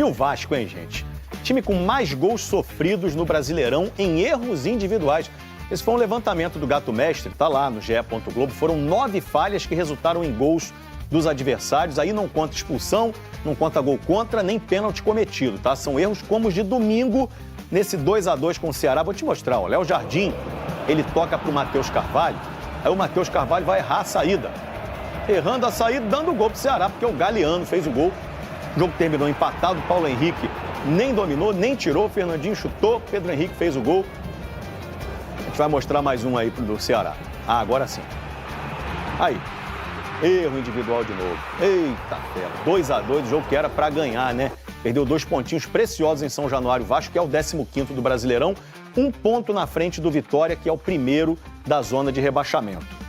o Vasco, hein, gente? Time com mais gols sofridos no Brasileirão em erros individuais. Esse foi um levantamento do Gato Mestre, tá lá no GE. Globo. Foram 9 falhas que resultaram em gols dos adversários. Aí não conta expulsão, não conta gol contra, nem pênalti cometido, tá? São erros como os de domingo, nesse 2-2 com o Ceará. Vou te mostrar, ó. Léo Jardim, ele toca pro Matheus Carvalho. Aí o Matheus Carvalho vai errar a saída. Errando a saída, dando o gol pro Ceará, porque o Galeano fez o gol. O jogo terminou empatado, Paulo Henrique nem dominou, nem tirou, Fernandinho chutou, Pedro Henrique fez o gol. A gente vai mostrar mais um aí do Ceará. Ah, agora sim. Aí, erro individual de novo. Eita fera, 2-2, o jogo que era pra ganhar, né? Perdeu 2 pontinhos preciosos em São Januário. Vasco, que é o 15º do Brasileirão, 1 ponto na frente do Vitória, que é o primeiro da zona de rebaixamento.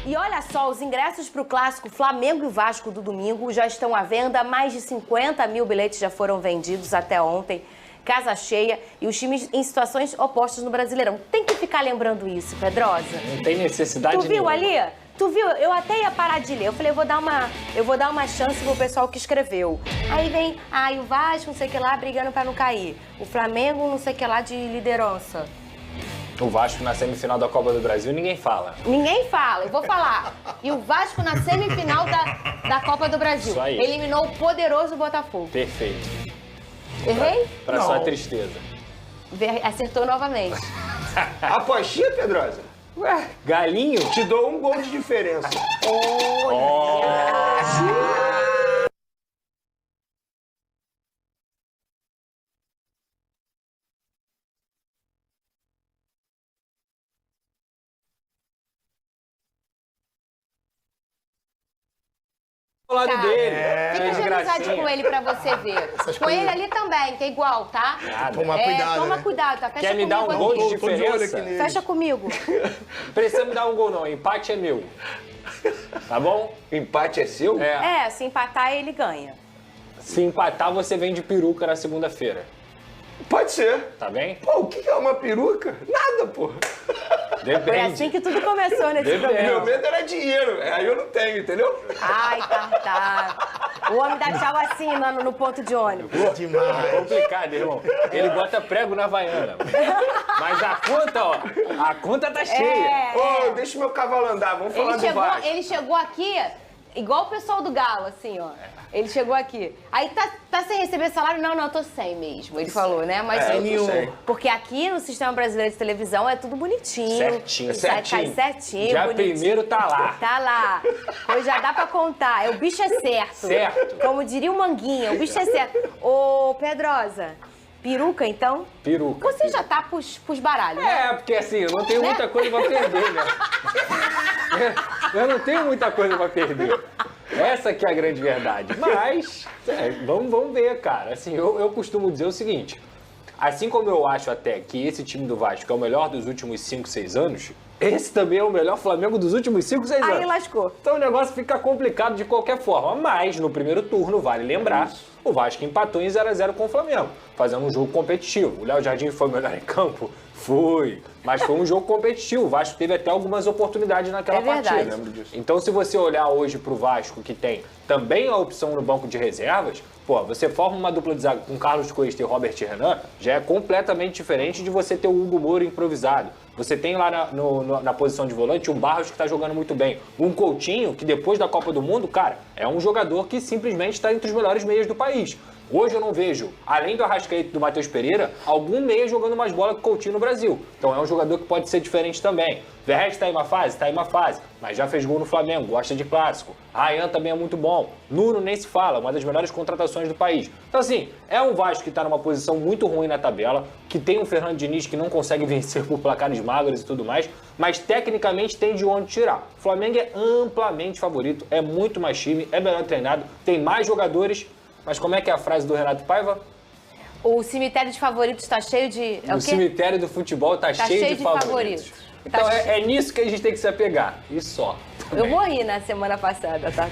E olha só, os ingressos para o clássico Flamengo e Vasco do domingo já estão à venda. Mais de 50 mil bilhetes já foram vendidos até ontem. Casa cheia e os times em situações opostas no Brasileirão. Tem que ficar lembrando isso, Pedrosa. Não tem necessidade nenhuma. Tu viu ali? Tu viu? Eu até ia parar de ler. Eu falei, eu vou dar uma chance pro pessoal que escreveu. Aí vem, o Vasco, não sei o que lá, brigando para não cair. O Flamengo, não sei o que lá, de liderança. O Vasco na semifinal da Copa do Brasil, ninguém fala. Ninguém fala, eu vou falar. E o Vasco na semifinal da Copa do Brasil. Isso aí. Eliminou o poderoso Botafogo. Perfeito. Errei? Pra sua tristeza. Acertou novamente. Apostinha, Pedrosa? Ué, galinho? Te dou 1 gol de diferença. Ao lado dele. Fica de amizade com ele pra você ver. Com ele ali também, que é igual, tá? Toma cuidado, Toma né? cuidado, tá? Fecha Quer me dar um comigo gol aqui. de diferença? Fecha comigo. Precisa me dar um gol não, empate é meu. Tá bom? Empate é seu? Se empatar, ele ganha. Se empatar, você vem de peruca na segunda-feira. Pode ser. Tá bem? Pô, o que é uma peruca? Nada, pô. Depende. Foi assim que tudo começou nesse Depende. programa. Meu medo era dinheiro, aí eu não tenho, entendeu? Ai, tá. O homem dá tchau assim, mano, no ponto de ônibus. É complicado, irmão. Ele bota prego na Havaiana. Mas a conta, ó, a conta tá cheia. Ô, deixa meu cavalo andar, vamos falar do Vasco. Ele chegou aqui, igual o pessoal do Galo, assim, ó. Ele chegou aqui. Aí tá sem receber salário? Não, eu tô sem mesmo. Ele falou, né? Mas eu tô sem. porque aqui no Sistema Brasileiro de Televisão é tudo bonitinho. Certinho. Cai certinho, Já bonitinho. primeiro tá lá. Tá lá. Pois já dá pra contar. O bicho é certo. Certo. Como diria o Manguinha, o bicho é certo. Ô, Pedrosa, peruca, então? Peruca. Você já tá pros baralhos, né? Porque assim, eu não tenho muita coisa pra perder, né? Eu não tenho muita coisa pra perder. Essa que é a grande verdade. Mas, vamos ver, cara. Assim, eu costumo dizer o seguinte. Assim como eu acho até que esse time do Vasco é o melhor dos últimos 5, 6 anos, esse também é o melhor Flamengo dos últimos 5, 6 anos. Aí lascou. Então o negócio fica complicado de qualquer forma. Mas no primeiro turno, vale lembrar, o Vasco empatou em 0-0 com o Flamengo, fazendo um jogo competitivo. O Léo Jardim foi o melhor em campo? Foi. Mas foi um jogo competitivo. O Vasco teve até algumas oportunidades naquela partida. Lembro disso. Então, se você olhar hoje pro Vasco, que tem também a opção no banco de reservas, você forma uma dupla de zaga com Carlos Cuesta e Robert Renan, já é completamente diferente de você ter o Hugo Moura improvisado. Você tem lá na posição de volante um Barros que está jogando muito bem. Um Coutinho, que depois da Copa do Mundo, cara, é um jogador que simplesmente está entre os melhores meias do país. Hoje eu não vejo, além do Arrascaeta e do Matheus Pereira, algum meia jogando mais bola que o Coutinho no Brasil. Então é um jogador que pode ser diferente também. Verratti está em uma fase? Está em uma fase, mas já fez gol no Flamengo, gosta de clássico. Ryan também é muito bom. Nuno nem se fala, uma das melhores contratações do país. Então assim, é um Vasco que está numa posição muito ruim na tabela, que tem um Fernando Diniz que não consegue vencer por placares magros e tudo mais, mas tecnicamente tem de onde tirar. O Flamengo é amplamente favorito, é muito mais time, é melhor treinado, tem mais jogadores. Mas como é que é a frase do Renato Paiva? O cemitério de favoritos está cheio de... O cemitério do futebol tá cheio de favoritos. Então é nisso que a gente tem que se apegar. E só. Eu morri na semana passada, tá?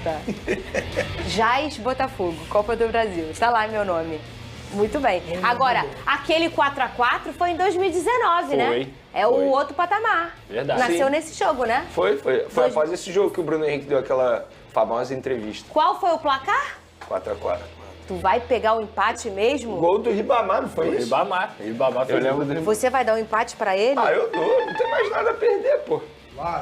Jais Botafogo, Copa do Brasil. Tá lá meu nome. Muito bem. Agora, aquele 4x4 foi em 2019, né? É o outro patamar. Verdade. Nasceu nesse jogo, né? Foi após esse jogo que o Bruno Henrique deu aquela famosa entrevista. Qual foi o placar? 4x4. Tu vai pegar o empate mesmo? Gol do Ribamar, não foi isso? Ribamar Eu lembro dele. Você vai dar um empate pra ele? Ah, eu dou. Não tem mais nada a perder, pô.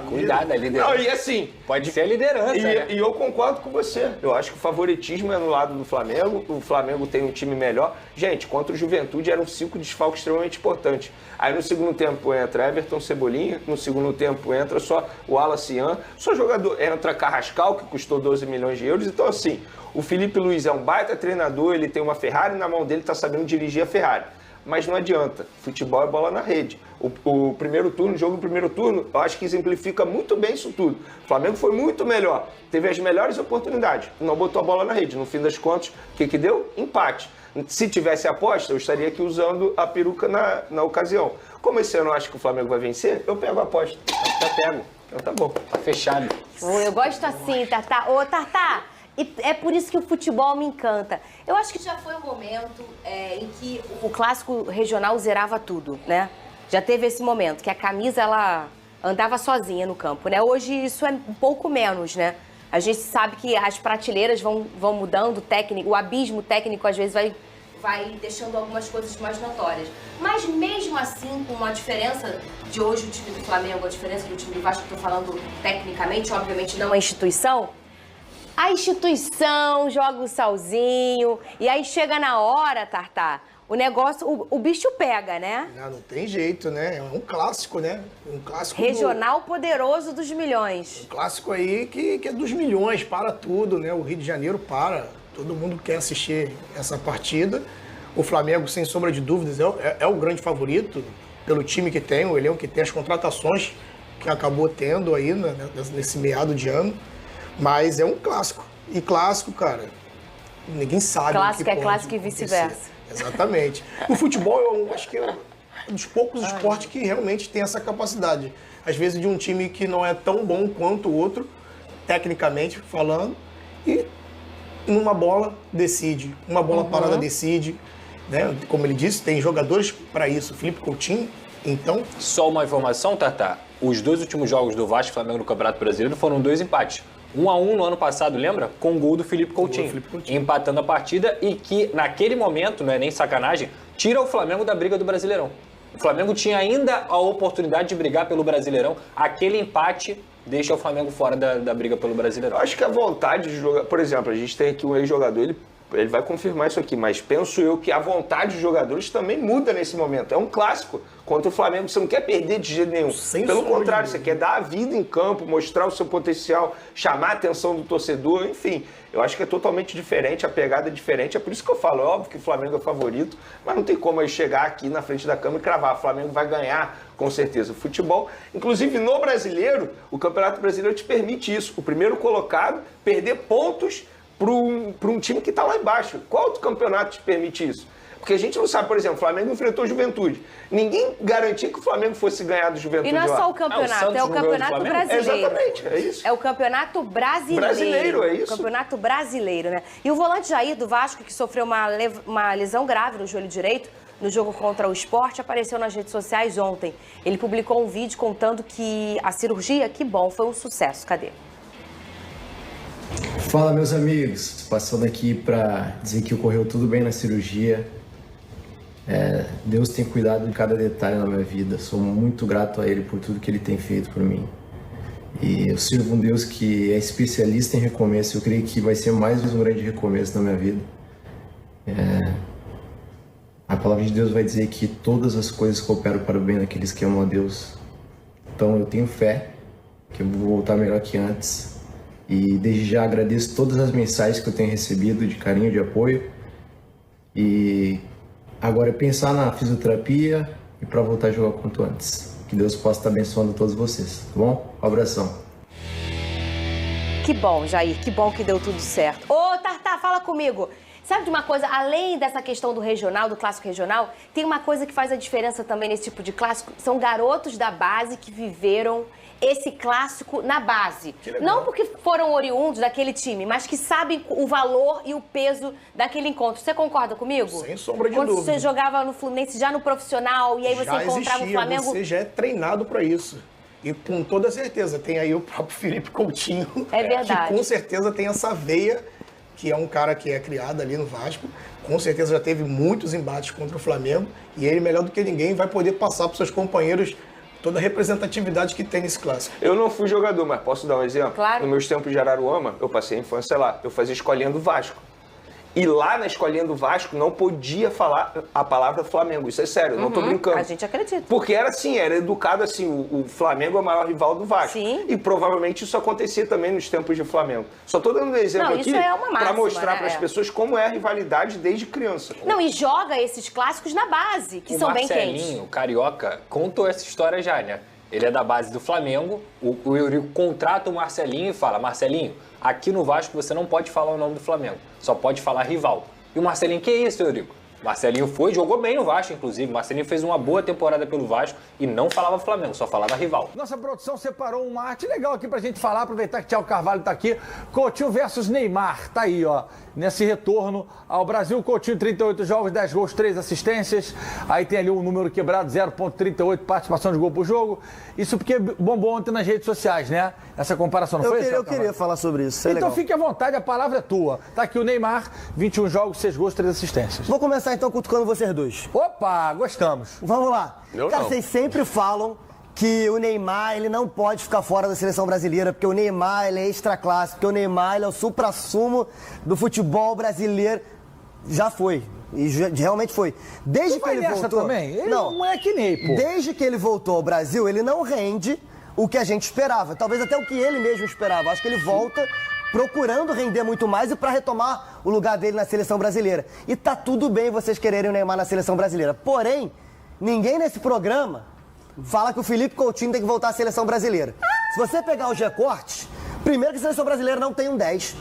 Cuidado, é liderança. Não, e assim... Pode ser a liderança, né? E eu concordo com você. Eu acho que o favoritismo é no lado do Flamengo. O Flamengo tem um time melhor. Gente, contra o Juventude eram 5 desfalques extremamente importantes. Aí no segundo tempo entra Everton, Cebolinha. No segundo tempo entra só o Alacian. Só jogador. Entra Carrascal, que custou 12 milhões de euros. Então, assim, o Felipe Luiz é um baita treinador. Ele tem uma Ferrari na mão dele, tá sabendo dirigir a Ferrari. Mas não adianta. Futebol é bola na rede. O primeiro turno, o jogo do primeiro turno, eu acho que exemplifica muito bem isso tudo. O Flamengo foi muito melhor. Teve as melhores oportunidades. Não botou a bola na rede. No fim das contas, o que deu? Empate. Se tivesse aposta, eu estaria aqui usando a peruca na ocasião. Como esse ano eu acho que o Flamengo vai vencer, eu pego a aposta. Já pego. Então tá bom. Tá fechado. Eu gosto assim, Tartá. Ô, Tartá, e é por isso que o futebol me encanta. Eu acho que já foi um momento em que o clássico regional zerava tudo, né? Já teve esse momento, que a camisa, ela andava sozinha no campo, né? Hoje isso é um pouco menos, né? A gente sabe que as prateleiras vão mudando, o abismo técnico às vezes vai deixando algumas coisas mais notórias. Mas mesmo assim, com a diferença de hoje o time do Flamengo, a diferença do time do Vasco, que eu tô falando tecnicamente, obviamente não a instituição joga o salzinho, e aí chega na hora, Tartá, o negócio, o bicho pega, né? Não tem jeito, né? É um clássico, né? Um clássico regional poderoso dos milhões. Um clássico aí que é dos milhões, para tudo, né? O Rio de Janeiro para. Todo mundo quer assistir essa partida. O Flamengo, sem sombra de dúvidas, é o grande favorito pelo time que tem, o elenco que tem, as contratações que acabou tendo aí nesse meado de ano. Mas é um clássico. E clássico, cara, ninguém sabe. Clássico é clássico e vice-versa. Exatamente. O futebol, eu acho que é um dos poucos esportes que realmente tem essa capacidade. Às vezes de um time que não é tão bom quanto o outro, tecnicamente falando, e numa bola decide. Uma bola parada decide. Né? Como ele disse, tem jogadores para isso. Felipe Coutinho, então... Só uma informação, Tartá. Os 2 últimos jogos do Vasco e Flamengo no Campeonato Brasileiro foram 2 empates. 1-1 no ano passado, lembra? Com o gol do Felipe Coutinho. Empatando a partida e que, naquele momento, não é nem sacanagem, tira o Flamengo da briga do Brasileirão. O Flamengo tinha ainda a oportunidade de brigar pelo Brasileirão. Aquele empate deixa o Flamengo fora da briga pelo Brasileirão. Eu acho que a vontade de jogar... Por exemplo, a gente tem aqui um ex-jogador, ele vai confirmar isso aqui, mas penso eu que a vontade dos jogadores também muda nesse momento. É um clássico contra o Flamengo, você não quer perder de jeito nenhum. Pelo contrário, você quer dar a vida em campo, mostrar o seu potencial, chamar a atenção do torcedor, enfim. Eu acho que é totalmente diferente, a pegada é diferente. É por isso que eu falo, é óbvio que o Flamengo é favorito, mas não tem como eu chegar aqui na frente da câmera e cravar. O Flamengo vai ganhar, com certeza. O futebol, inclusive no Brasileiro, o Campeonato Brasileiro te permite isso. O primeiro colocado perder pontos para um time que está lá embaixo. Qual outro campeonato te permite isso? Porque a gente não sabe, por exemplo, o Flamengo enfrentou o Juventude. Ninguém garantia que o Flamengo fosse ganhar do Juventude. E não é só o campeonato, é o Campeonato Brasileiro. Exatamente, é isso. É o Campeonato Brasileiro. Brasileiro, é isso. Campeonato Brasileiro, né? E o volante Jair do Vasco, que sofreu uma lesão grave no joelho direito, no jogo contra o Sport, apareceu nas redes sociais ontem. Ele publicou um vídeo contando que a cirurgia, que bom, foi um sucesso. Cadê? Fala, meus amigos, passando aqui para dizer que ocorreu tudo bem na cirurgia. Deus tem cuidado de cada detalhe na minha vida, sou muito grato a Ele por tudo que Ele tem feito por mim. E eu sirvo um Deus que é especialista em recomeço, eu creio que vai ser mais um grande recomeço na minha vida. A palavra de Deus vai dizer que todas as coisas cooperam para o bem daqueles que amam a Deus. Então eu tenho fé que eu vou voltar melhor que antes. E desde já agradeço todas as mensagens que eu tenho recebido de carinho, de apoio. E agora é pensar na fisioterapia e para voltar a jogar o quanto antes. Que Deus possa estar abençoando todos vocês, tá bom? Um abração. Que bom, Jair, que bom que deu tudo certo. Ô, Tartá, fala comigo. Sabe de uma coisa, além dessa questão do regional, do clássico regional, tem uma coisa que faz a diferença também nesse tipo de clássico, são garotos da base que viveram esse clássico na base. Não porque foram oriundos daquele time, mas que sabem o valor e o peso daquele encontro. Você concorda comigo? Sem sombra de dúvida. dúvida. Quando você jogava no Fluminense já no profissional e aí você encontrava o Flamengo... Você já é treinado para isso. E com toda certeza, tem aí o próprio Felipe Coutinho. É verdade. Que com certeza tem essa veia que é um cara que é criado ali no Vasco, com certeza já teve muitos embates contra o Flamengo, e ele, melhor do que ninguém, vai poder passar para os seus companheiros toda a representatividade que tem nesse clássico. Eu não fui jogador, mas posso dar um exemplo? Claro. Nos meus tempos de Araruama, eu passei a infância lá, eu fazia escolinha do Vasco. E lá na escolinha do Vasco não podia falar a palavra Flamengo. Isso é sério, eu não tô brincando. A gente acredita. Porque era assim, era educado assim, o Flamengo é o maior rival do Vasco. Sim. E provavelmente isso acontecia também nos tempos de Flamengo. Só tô dando um exemplo Não, aqui isso é uma para máxima, mostrar né? para as pessoas como é a rivalidade desde criança. Não, e joga esses clássicos na base, que são bem quentes. O Marcelinho, carioca, contou essa história já, né? Ele é da base do Flamengo, o Eurico contrata o Marcelinho e fala: Marcelinho, aqui no Vasco você não pode falar o nome do Flamengo, só pode falar rival. E o Marcelinho, que isso, Eurico? Marcelinho foi, jogou bem no Vasco, inclusive. Marcelinho fez uma boa temporada pelo Vasco e não falava Flamengo, só falava rival. Nossa produção separou uma arte legal aqui pra gente falar, aproveitar que Thiago Carvalho tá aqui. Coutinho versus Neymar, tá aí, ó. Nesse retorno ao Brasil, Coutinho, 38 jogos, 10 gols, 3 assistências. Aí tem ali um número quebrado, 0,38 participação de gol por jogo. Isso porque bombou ontem nas redes sociais, né? Essa comparação, não foi isso? Eu queria falar sobre isso, é então legal. fique à vontade, a palavra é tua. Tá aqui o Neymar, 21 jogos, 6 gols, 3 assistências. Vou começar então cutucando vocês dois. Opa, gostamos. Vamos lá. Cara, vocês sempre falam que o Neymar, ele não pode ficar fora da seleção brasileira, porque o Neymar, ele é extra classe, porque o Neymar, ele é o supra-sumo do futebol brasileiro. Já foi. E realmente foi. Desde que ele voltou... também? Ele não é que nem, pô. Desde que ele voltou ao Brasil, ele não rende o que a gente esperava. Talvez até o que ele mesmo esperava. Acho que ele volta procurando render muito mais e para retomar o lugar dele na seleção brasileira. E tá tudo bem vocês quererem o Neymar na seleção brasileira. Porém, ninguém nesse programa fala que o Felipe Coutinho tem que voltar à seleção brasileira. Se você pegar os recortes, primeiro que a seleção brasileira não tem um 10.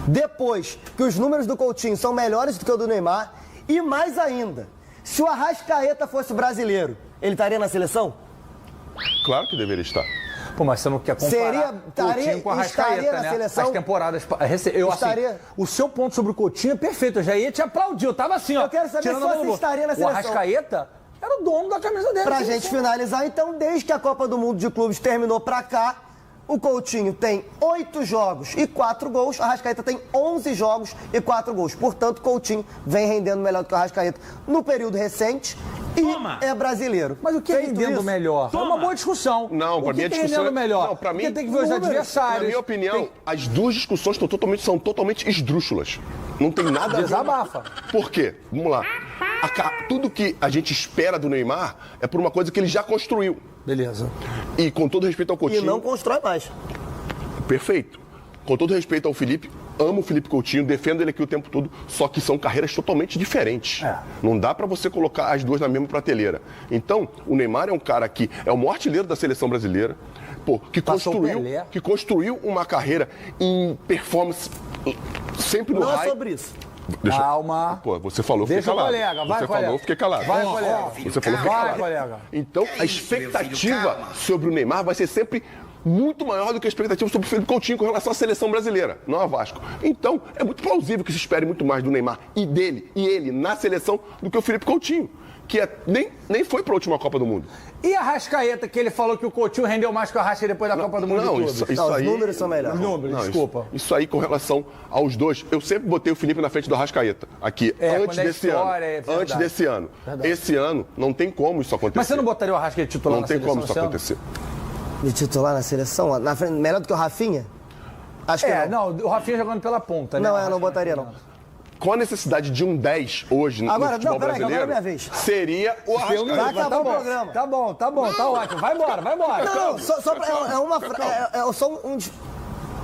Depois, que os números do Coutinho são melhores do que o do Neymar. E mais ainda, se o Arrascaeta fosse brasileiro, ele estaria na seleção? Claro que deveria estar. Pô, mas você não quer comparar Coutinho com a Arrascaeta, na né? seleção? As temporadas... o seu ponto sobre o Coutinho é perfeito. Eu já ia te aplaudir. Eu tava assim, ó. Eu quero saber tirando se a mão você do bolso. estaria na O seleção. Arrascaeta era o dono da camisa dele. Pra gente finalizar, então, desde que a Copa do Mundo de Clubes terminou pra cá, o Coutinho tem 8 jogos e 4 gols, a Arrascaeta tem 11 jogos e 4 gols. Portanto, Coutinho vem rendendo melhor do que o Arrascaeta no período recente e é brasileiro. Mas o que é rendendo melhor? É uma boa discussão. Não, para mim a é discussão rendendo melhor? Não, para mim, porque tem que ver os adversários. Na minha opinião, as duas discussões são totalmente esdrúxulas. Não tem nada a ver. Desabafa. Por quê? Vamos lá. Tudo que a gente espera do Neymar é por uma coisa que ele já construiu. Beleza. E com todo respeito ao Coutinho... E não constrói mais. Perfeito. Com todo respeito ao Felipe, amo o Felipe Coutinho, defendo ele aqui o tempo todo, só que são carreiras totalmente diferentes. Não dá pra você colocar as duas na mesma prateleira. Então, o Neymar é um cara que é o maior artilheiro da seleção brasileira, que construiu uma carreira em performance sempre no Não high. é sobre isso. Calma. Pô, você falou, fiquei calado. Colega, vai, você colega. falou, fiquei calado. Vai, colega. Você falou, fiquei calado. Colega. Então, a expectativa sobre o Neymar vai ser sempre muito maior do que a expectativa sobre o Felipe Coutinho com relação à seleção brasileira, não a Vasco. Então, é muito plausível que se espere muito mais do Neymar e ele na seleção do que o Felipe Coutinho, que nem foi para a última Copa do Mundo. E a Arrascaeta, que ele falou que o Coutinho rendeu mais que o Arrasca depois da Copa do Mundo? Não, isso aí, os números são melhores. Desculpa. Isso aí com relação aos dois, eu sempre botei o Felipe na frente do Arrascaeta, aqui, antes desse ano. Antes desse ano. Verdade. Esse ano, não tem como isso acontecer. Mas você não botaria o Arrascaeta titular na seleção? Não tem como isso acontecer. De titular na seleção? Na frente, melhor do que o Rafinha? Acho que não. O Rafinha jogando pela ponta, né? Não, eu não botaria, não. Com a necessidade de um 10 hoje Agora, no futebol brasileiro, agora é minha vez. seria o Arrascaeta. Vai acabar o programa. Tá bom, tá ótimo. Vai embora. Não, só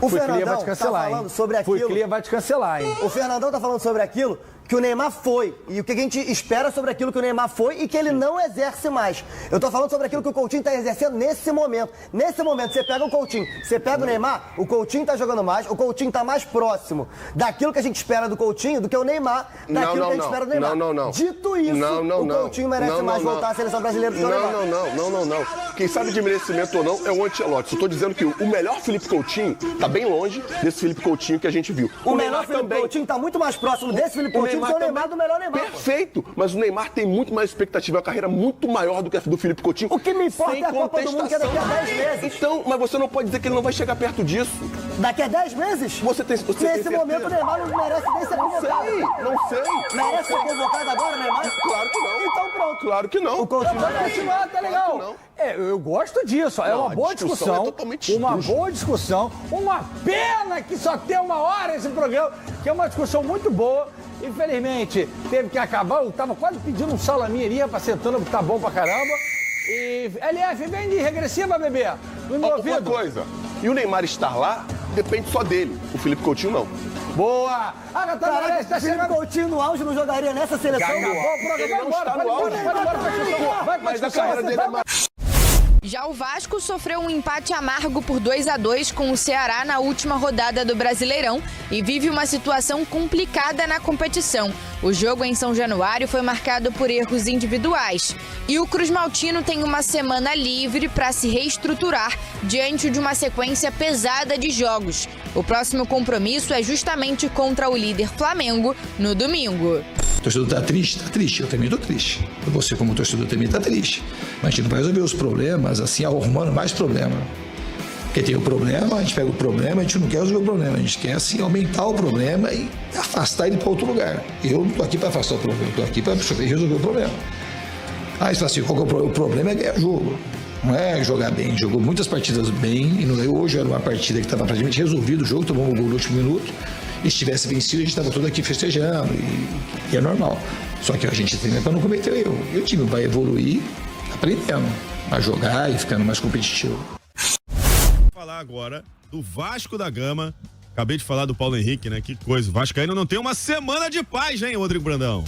o Fernandão tá falando sobre aquilo. Fuiclia vai te cancelar, hein? O Fernandão tá falando sobre aquilo que o Neymar foi. E o que a gente espera sobre aquilo que o Neymar foi e que ele não exerce mais. Eu tô falando sobre aquilo que o Coutinho tá exercendo nesse momento. Nesse momento, você pega o Coutinho, você pega o Neymar, o Coutinho tá jogando mais, o Coutinho tá mais próximo daquilo que a gente espera do Coutinho do que o Neymar daquilo que a gente espera do Neymar. Não. Dito isso, o Coutinho merece mais voltar à seleção brasileira do que o Neymar. Não. Quem sabe de merecimento ou não é o Ancelotti. Eu tô dizendo que o melhor Felipe Coutinho tá bem longe desse Felipe Coutinho que a gente viu. O melhor Felipe Coutinho tá muito mais próximo desse Felipe Coutinho do que o Neymar do melhor Neymar. Perfeito, mas o Neymar tem muito mais expectativa, uma carreira muito maior do que a do Felipe Coutinho. O que me importa é a Copa do Mundo que é daqui a 10 meses. Então, mas você não pode dizer que ele não vai chegar perto disso. Daqui a 10 meses? Você tem Nesse momento, o Neymar não merece nem ser convocado. Não sei. Merece ser convocado agora, Neymar? Claro que não. Então pronto. Claro que não. O Coutinho Vai continuar, tá legal. Eu gosto disso. É uma boa discussão. É totalmente uma esdrúxula. boa discussão. Uma pena que só tem 1 hora esse programa, que é uma discussão muito boa. Infelizmente, teve que acabar. Eu tava quase pedindo um salaminho ali, rapaz, sentando, que tá bom pra caramba. E, LF, vem de regressiva, bebê. No meu Uma ouvido. coisa. E o Neymar estar lá, depende só dele. O Felipe Coutinho não. Boa! Caraca, Tá o Felipe chegando. Coutinho no auge não jogaria nessa seleção. Acabou o programa, Ele vai não embora, está vai no embora, auge. vai embora pra discussão. Vai pra Mas a discussão. carreira dele é mais... Já o Vasco sofreu um empate amargo por 2-2 com o Ceará na última rodada do Brasileirão e vive uma situação complicada na competição. O jogo em São Januário foi marcado por erros individuais. E o Cruz Maltino tem uma semana livre para se reestruturar diante de uma sequência pesada de jogos. O próximo compromisso é justamente contra o líder Flamengo no domingo. O torcedor está triste? Está triste. Eu também estou triste. Você, como torcedor, também está triste. Mas a gente não vai resolver os problemas assim, arrumando mais problema. Porque tem o problema, a gente pega o problema, a gente não quer resolver o problema. A gente quer, assim, aumentar o problema e afastar ele para outro lugar. Eu não estou aqui para afastar o problema, eu estou aqui para resolver o problema. Aí você fala assim, qual que é o problema? É ganhar jogo. Não é jogar bem. Jogou muitas partidas bem. E não é, hoje era uma partida que estava praticamente resolvido o jogo, tomou um gol no último minuto. E se tivesse vencido, a gente estava todo aqui festejando. E é normal. Só que a gente treina para não cometer erro. E o time vai evoluir aprendendo a jogar e ficando mais competitivo. Vou falar agora do Vasco da Gama. Acabei de falar do Paulo Henrique, né? Que coisa. O Vasco ainda não tem uma semana de paz, hein, Rodrigo Brandão?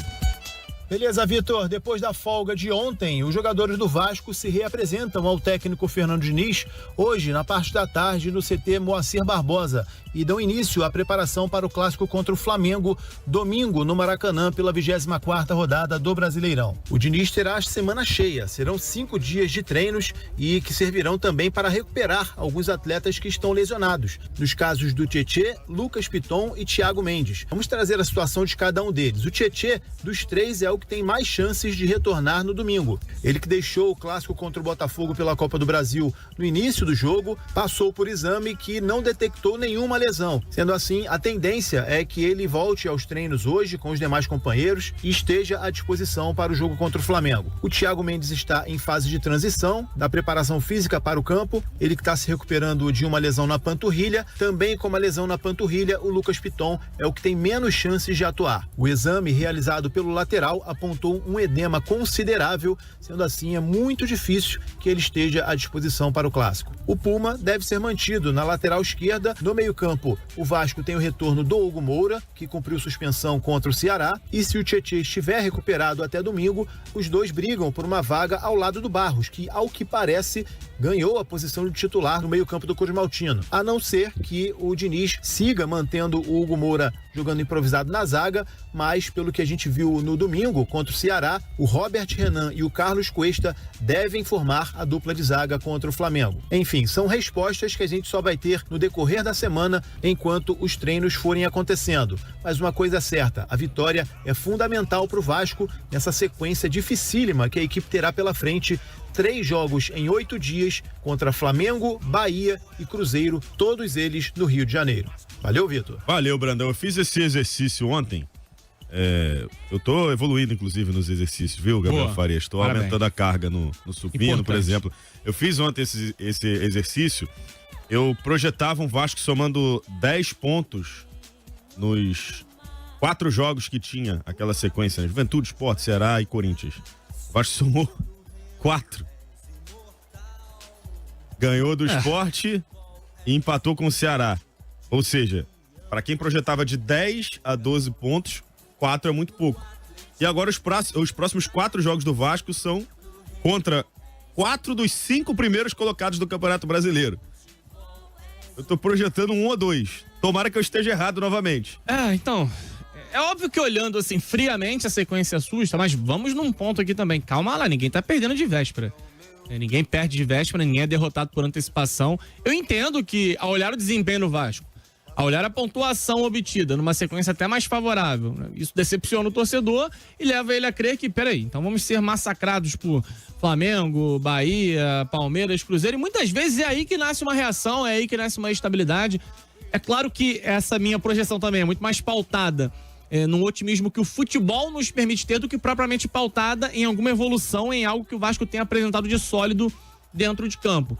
Beleza, Vitor. Depois da folga de ontem, os jogadores do Vasco se reapresentam ao técnico Fernando Diniz hoje, na parte da tarde, no CT Moacir Barbosa, e dão início à preparação para o clássico contra o Flamengo, domingo, no Maracanã, pela 24ª rodada do Brasileirão. O Diniz terá a semana cheia, serão 5 dias de treinos e que servirão também para recuperar alguns atletas que estão lesionados, nos casos do Tietê, Lucas Piton e Thiago Mendes. Vamos trazer a situação de cada um deles. O Tietê, dos 3, é o que tem mais chances de retornar no domingo. Ele que deixou o clássico contra o Botafogo pela Copa do Brasil no início do jogo, passou por exame que não detectou nenhuma lesão. Sendo assim, a tendência é que ele volte aos treinos hoje com os demais companheiros e esteja à disposição para o jogo contra o Flamengo. O Thiago Mendes está em fase de transição da preparação física para o campo, ele que está se recuperando de uma lesão na panturrilha, também com uma lesão na panturrilha, o Lucas Piton é o que tem menos chances de atuar. O exame realizado pelo lateral apontou um edema considerável, sendo assim é muito difícil que ele esteja à disposição para o clássico. O Puma deve ser mantido na lateral esquerda. No meio-campo, o Vasco tem o retorno do Hugo Moura, que cumpriu suspensão contra o Ceará, e se o Tietê estiver recuperado até domingo, os dois brigam por uma vaga ao lado do Barros, que, ao que parece, ganhou a posição de titular no meio-campo do Cruz Maltino, a não ser que o Diniz siga mantendo o Hugo Moura jogando improvisado na zaga, mas pelo que a gente viu no domingo contra o Ceará, o Robert Renan e o Carlos Cuesta devem formar a dupla de zaga contra o Flamengo. Enfim, são respostas que a gente só vai ter no decorrer da semana enquanto os treinos forem acontecendo. Mas uma coisa é certa, a vitória é fundamental para o Vasco nessa sequência dificílima que a equipe terá pela frente. 3 jogos em 8 dias contra Flamengo, Bahia e Cruzeiro, todos eles no Rio de Janeiro. Valeu, Vitor. Valeu, Brandão. Eu fiz esse exercício ontem. Eu tô evoluindo, inclusive, nos exercícios, viu, Gabriel Farias? Estou aumentando a carga no supino, por exemplo. Eu fiz ontem esse exercício. Eu projetava um Vasco somando 10 pontos nos 4 jogos que tinha aquela sequência, né? Juventude, Sport, Ceará e Corinthians. O Vasco somou 4. Ganhou do Sport e empatou com o Ceará. Ou seja, para quem projetava de 10 a 12 pontos, 4 é muito pouco. E agora os próximos 4 jogos do Vasco são contra 4 dos 5 primeiros colocados do Campeonato Brasileiro. Eu tô projetando 1 ou 2. Tomara que eu esteja errado novamente. Então... É óbvio que olhando assim friamente a sequência assusta, mas vamos num ponto aqui também. Calma lá, ninguém tá perdendo de véspera. Ninguém perde de véspera, ninguém é derrotado por antecipação. Eu entendo que, ao olhar o desempenho do Vasco, ao olhar a pontuação obtida numa sequência até mais favorável, isso decepciona o torcedor e leva ele a crer que, peraí, então vamos ser massacrados por Flamengo, Bahia, Palmeiras, Cruzeiro. E muitas vezes é aí que nasce uma reação, é aí que nasce uma estabilidade. É claro que essa minha projeção também é muito mais pautada num otimismo que o futebol nos permite ter do que propriamente pautada em alguma evolução, em algo que o Vasco tem apresentado de sólido dentro de campo.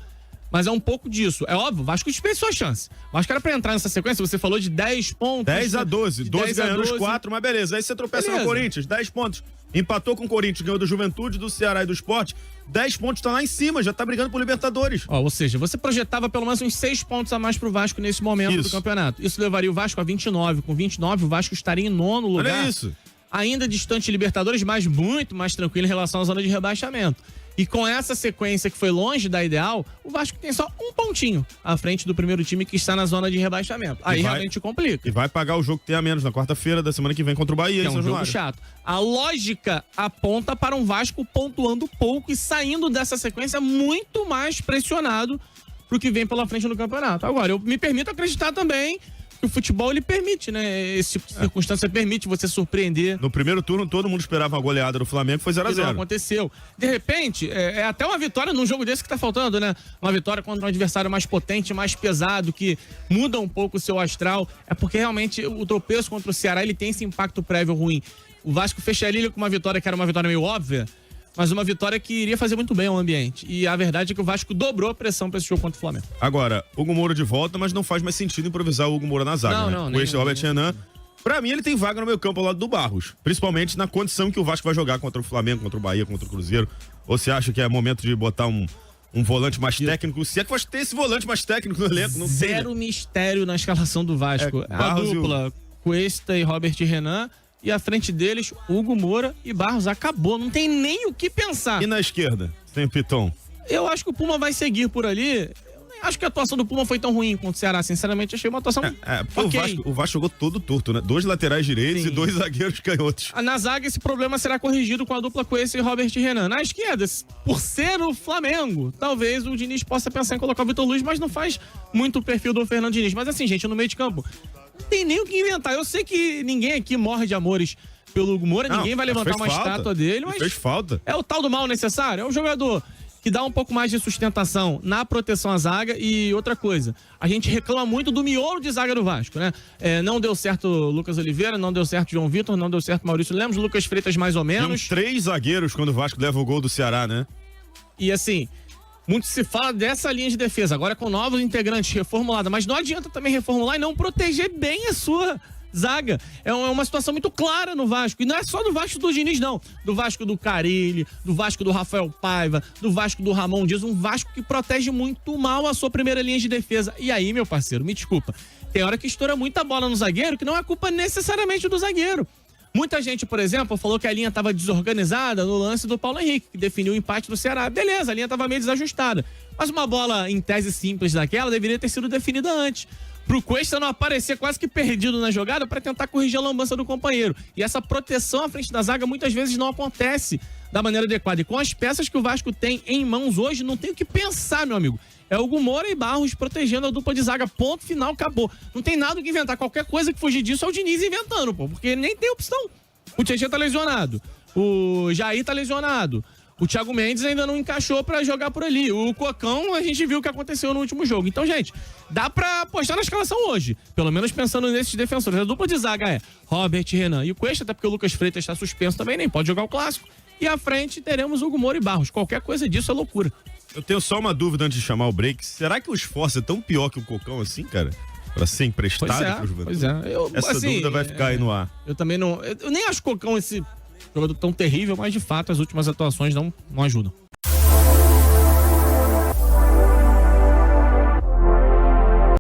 Mas é um pouco disso. É óbvio, o Vasco desperdiçou a chance. O Vasco era pra entrar nessa sequência, você falou de 10 pontos. 10-12. 12 ganhando os 4, mas beleza. Aí você tropeça no Corinthians, 10 pontos. Empatou com o Corinthians, ganhou do Juventude, do Ceará e do Sport. 10 pontos, tá lá em cima, já tá brigando por Libertadores. Ou seja, você projetava pelo menos uns 6 pontos a mais pro Vasco nesse momento do campeonato. Isso levaria o Vasco a 29. Com 29, o Vasco estaria em 9º lugar. Olha isso. Ainda distante de Libertadores, mas muito mais tranquilo em relação à zona de rebaixamento. E com essa sequência que foi longe da ideal, o Vasco tem só um pontinho à frente do primeiro time que está na zona de rebaixamento. Aí realmente complica. E vai pagar o jogo que tem a menos na quarta-feira da semana que vem contra o Bahia. É um jogo chato. A lógica aponta para um Vasco pontuando pouco e saindo dessa sequência muito mais pressionado pro que vem pela frente no campeonato. Agora, eu me permito acreditar também que o futebol, ele permite, né? Esse tipo de circunstância permite você surpreender. No primeiro turno, todo mundo esperava uma goleada do Flamengo, foi 0-0. Não aconteceu. De repente, é até uma vitória num jogo desse que tá faltando, né? Uma vitória contra um adversário mais potente, mais pesado, que muda um pouco o seu astral. É porque realmente o tropeço contra o Ceará, ele tem esse impacto prévio ruim. O Vasco fecharia com uma vitória que era uma vitória meio óbvia, mas uma vitória que iria fazer muito bem ao ambiente. E a verdade é que o Vasco dobrou a pressão para esse jogo contra o Flamengo. Agora, Hugo Moura de volta, mas não faz mais sentido improvisar o Hugo Moura na zaga, né? O Robert Renan, pra mim, ele tem vaga no meio campo ao lado do Barros. Principalmente na condição que o Vasco vai jogar contra o Flamengo, contra o Bahia, contra o Cruzeiro. Ou você acha que é momento de botar um volante mais técnico? Se é que vai ter esse volante mais técnico no elenco, não sei. Zero mistério na escalação do Vasco. A dupla, Cuesta e Robert Renan. E à frente deles, Hugo Moura e Barros. Acabou, não tem nem o que pensar. E na esquerda, tem o Piton? Eu acho que o Puma vai seguir por ali. Eu nem acho que a atuação do Puma foi tão ruim contra o Ceará. Sinceramente, achei uma atuação okay. O Vasco jogou todo torto, né? 2 laterais direitos e 2 zagueiros canhotos. Na zaga, esse problema será corrigido com a dupla Cuesta e Robert Renan. Na esquerda, por ser o Flamengo, talvez o Diniz possa pensar em colocar o Vitor Luiz, mas não faz muito o perfil do Fernando Diniz. Mas assim, gente, no meio de campo, não tem nem o que inventar. Eu sei que ninguém aqui morre de amores pelo Hugo Moura, ninguém vai levantar uma estátua dele, mas fez falta. É o tal do mal necessário. É um jogador que dá um pouco mais de sustentação na proteção à zaga. E outra coisa, a gente reclama muito do miolo de zaga do Vasco, né? Não deu certo Lucas Oliveira, não deu certo João Vitor, não deu certo Maurício Lemos, Lucas Freitas mais ou menos. Tem 3 zagueiros quando o Vasco leva o gol do Ceará, né? E assim, muito se fala dessa linha de defesa, agora com novos integrantes reformulada, mas não adianta também reformular e não proteger bem a sua zaga. É uma situação muito clara no Vasco. E não é só do Vasco do Diniz, não. Do Vasco do Carille, do Vasco do Rafael Paiva, do Vasco do Ramon Dias. Um Vasco que protege muito mal a sua primeira linha de defesa. E aí, meu parceiro, me desculpa, tem hora que estoura muita bola no zagueiro, que não é culpa necessariamente do zagueiro. Muita gente, por exemplo, falou que a linha estava desorganizada no lance do Paulo Henrique, que definiu o empate do Ceará. Beleza, a linha estava meio desajustada. Mas uma bola em tese simples daquela deveria ter sido definida antes. Pro Cuesta não aparecer quase que perdido na jogada para tentar corrigir a lambança do companheiro. E essa proteção à frente da zaga muitas vezes não acontece da maneira adequada. E com as peças que o Vasco tem em mãos hoje, não tem o que pensar, meu amigo. É o Hugo Moura e Barros protegendo a dupla de zaga. Ponto final, acabou. Não tem nada que inventar. Qualquer coisa que fugir disso é o Diniz inventando, pô. Porque nem tem opção. O Tietchan tá lesionado. O Jair tá lesionado. O Thiago Mendes ainda não encaixou pra jogar por ali. O Cocão, a gente viu o que aconteceu no último jogo. Então, gente, dá pra apostar na escalação hoje. Pelo menos pensando nesses defensores. A dupla de zaga é Robert Renan e o Cuesta, até porque o Lucas Freitas está suspenso também, nem pode jogar o clássico. E à frente teremos Hugo Moura e Barros. Qualquer coisa disso é loucura. Eu tenho só uma dúvida antes de chamar o break. Será que o esforço é tão pior que o Cocão assim, cara? Pra ser emprestado pro Juventude? Pois é. Essa dúvida vai ficar aí no ar. Eu também não... Eu nem acho o Cocão esse jogador tão terrível, mas de fato as últimas atuações não ajudam.